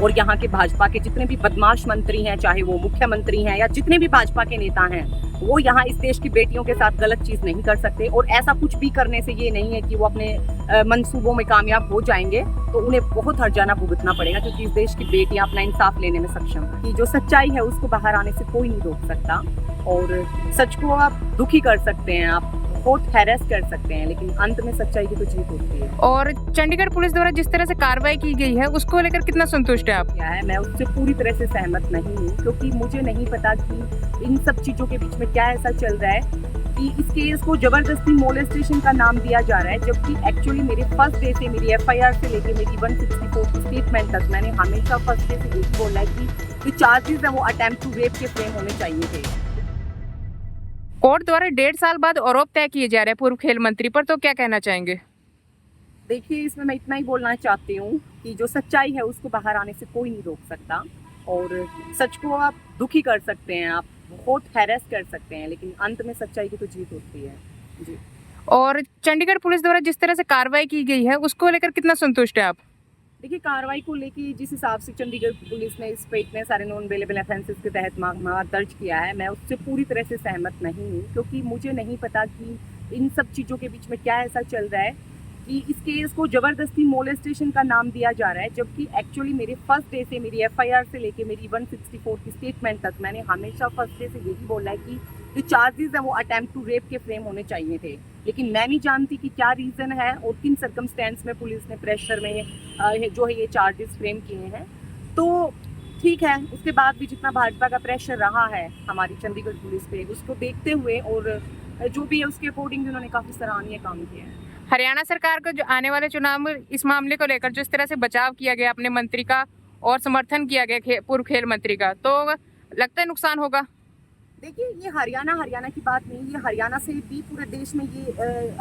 और यहाँ के भाजपा के जितने भी बदमाश मंत्री हैं, चाहे वो मुख्यमंत्री हैं या जितने भी भाजपा के नेता हैं, वो यहाँ इस देश की बेटियों के साथ गलत चीज नहीं कर सकते। और ऐसा कुछ भी करने से ये नहीं है कि वो अपने मंसूबों में कामयाब हो जाएंगे, तो उन्हें बहुत हर्जाना भुगतना पड़ेगा, क्योंकि इस देश की बेटियां अपना इंसाफ लेने में सक्षम है। कि जो सच्चाई है उसको बाहर आने से कोई नहीं रोक सकता, और सच को आप दुखी कर सकते हैं, आप बहुत हैरेस कर सकते हैं, लेकिन अंत में सच्चाई की तो जीत होती है। और चंडीगढ़ पुलिस द्वारा जिस तरह से कार्रवाई की गई है उसको लेकर कितना संतुष्ट है आप? क्या है, मैं उससे पूरी तरह से सहमत नहीं हूँ, क्योंकि मुझे नहीं पता कि इन सब चीजों के बीच में क्या ऐसा चल रहा है कि इस केस को जबरदस्ती मोलेस्टेशन का नाम दिया जा रहा है, जबकि एक्चुअली मेरे फर्स्ट डे से, मेरी FIR से लेके मेरी 164 की स्टेटमेंट तक मैंने हमेशा फर्स्ट डे से यही बोला है कि चार्जेस है वो अटेम्प्ट टू रेप के फ्रेम होने चाहिए थे। कोर्ट द्वारा 1.5 साल बाद आरोप तय किए जा रहे हैं पूर्व खेल मंत्री पर, तो क्या कहना चाहेंगे? देखिए, इसमें मैं इतना ही बोलना चाहती हूँ कि जो सच्चाई है उसको बाहर आने से कोई नहीं रोक सकता, और सच को आप दुखी कर सकते हैं, आप बहुत हैरेस कर सकते हैं, लेकिन अंत में सच्चाई की तो जीत होती है जी। और चंडीगढ़ पुलिस द्वारा जिस तरह से कार्रवाई की गई है उसको लेकर कितना संतुष्ट है आप? देखिए, कार्रवाई को लेके जिस हिसाब से चंडीगढ़ पुलिस ने इस पे इतने सारे नॉन अवेलेबल ऑफेंसेस के तहत मामला दर्ज किया है, मैं उससे पूरी तरह से सहमत नहीं हूँ, क्योंकि मुझे नहीं पता कि इन सब चीज़ों के बीच में क्या ऐसा चल रहा है कि इस केस को जबरदस्ती मोलेस्टेशन का नाम दिया जा रहा है, जबकि एक्चुअली मेरे फर्स्ट डे से, मेरी FIR से लेके मेरी 164 की स्टेटमेंट तक मैंने हमेशा फर्स्ट डे से यही बोला है कि जो चार्जेस है वो अटेम्प्ट टू रेप के फ्रेम होने चाहिए थे। लेकिन मैं नहीं जानती कि क्या रीज़न है और किन सर्कमस्टेंस में पुलिस ने प्रेशर में जो है ये चार्जेस फ्रेम किए हैं। तो ठीक है, उसके बाद भी जितना भाजपा का प्रेशर रहा है हमारी चंडीगढ़ पुलिस पे, उसको देखते हुए और जो भी है उसके अकॉर्डिंग उन्होंने काफ़ी सराहनीय काम किया है। हरियाणा सरकार को जो आने वाले चुनाव में इस मामले को लेकर जिस तरह से बचाव किया गया अपने मंत्री का और समर्थन किया गया पूर्व खेल मंत्री का, तो लगता है नुकसान होगा? देखिए, ये हरियाणा की बात नहीं, ये हरियाणा से भी पूरे देश में ये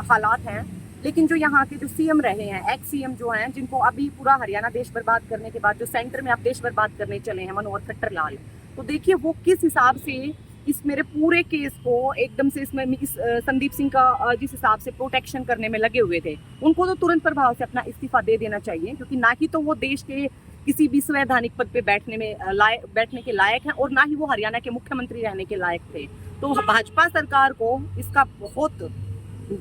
हालात हैं। लेकिन जो यहाँ के जो CM रहे हैं, एक्स CM जो हैं, जिनको अभी पूरा हरियाणा देश बर्बाद करने के बाद जो सेंटर में आप देश बर्बाद करने चले हैं, मनोहर खट्टर लाल, तो देखिए वो किस हिसाब से इस मेरे पूरे केस को एकदम से इसमें इस संदीप सिंह का जिस हिसाब से प्रोटेक्शन करने में लगे हुए थे, उनको तो तुरंत प्रभाव से अपना इस्तीफा दे देना चाहिए, क्योंकि ना ही तो वो देश के किसी भी संवैधानिक पद पे बैठने के लायक हैं, और ना ही वो हरियाणा के मुख्यमंत्री रहने के लायक थे। तो भाजपा सरकार को इसका बहुत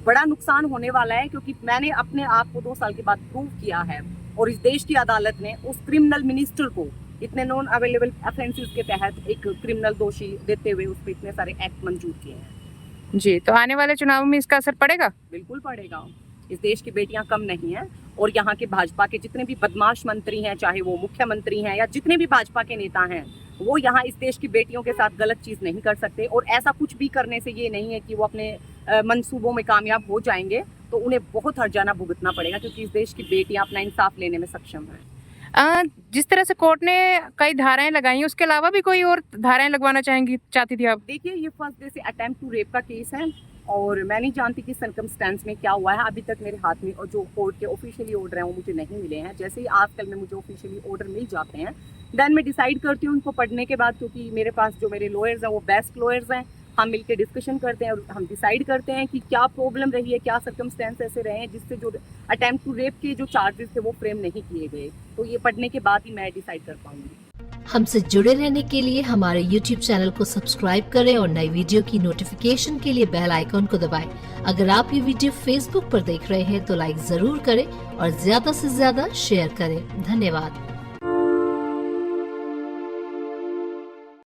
बड़ा नुकसान होने वाला है, क्योंकि मैंने अपने आप को 2 साल के बाद प्रूव किया है, और इस देश की अदालत ने उस क्रिमिनल मिनिस्टर को इतने नॉन अवेलेबल ऑफेंसेस के तहत एक क्रिमिनल दोषी देते हुए उस पर इतने सारे एक्ट मंजूर किए हैं जी। तो आने वाले चुनाव में इसका असर पड़ेगा? बिल्कुल पड़ेगा। इस देश की बेटियां कम नहीं हैं, और यहाँ के भाजपा के जितने भी बदमाश मंत्री हैं, चाहे वो मुख्यमंत्री हैं या जितने भी भाजपा के नेता हैं, वो यहाँ इस देश की बेटियों के साथ गलत चीज़ नहीं कर सकते। और ऐसा कुछ भी करने से ये नहीं है कि वो अपने मंसूबों में कामयाब हो जाएंगे, तो उन्हें बहुत हर्जाना भुगतना पड़ेगा, क्योंकि इस देश की बेटियां अपना इंसाफ लेने में सक्षम हैं। जिस तरह से कोर्ट ने कई धाराएं लगाई, उसके अलावा भी कोई और धाराएं लगवाना चाहती थी आप? देखिए, ये फर्स्ट डे से अटेम्प्ट टू रेप का केस है, और मैं नहीं जानती कि सर्कमस्टेंस में क्या हुआ है। अभी तक मेरे हाथ में और जो कोर्ट के ऑफिशियली ऑर्डर हैं वो मुझे नहीं मिले हैं। जैसे ही आजकल में मुझे ऑफिशियली ऑर्डर मिल जाते हैं, देन मैं डिसाइड करती हूँ उनको पढ़ने के बाद, क्योंकि मेरे पास जो मेरे लॉयर्स हैं वो बेस्ट लॉयर्स हैं। हम मिलकर डिस्कशन करते हैं और हम डिसाइड करते हैं कि क्या प्रॉब्लम रही है, क्या सर्कमस्टेंस ऐसे रहे हैं जिससे जो अटेम्प्ट टू रेप के जो चार्जेस थे वो फ्रेम नहीं किए गए। तो ये पढ़ने के बाद ही मैं डिसाइड कर पाऊंगी। हमसे जुड़े रहने के लिए हमारे YouTube चैनल को सब्सक्राइब करें और नई वीडियो की नोटिफिकेशन के लिए बेल आइकॉन को दबाएं। अगर आप ये वीडियो Facebook पर देख रहे हैं तो लाइक जरूर करें और ज्यादा से ज्यादा शेयर करें। धन्यवाद।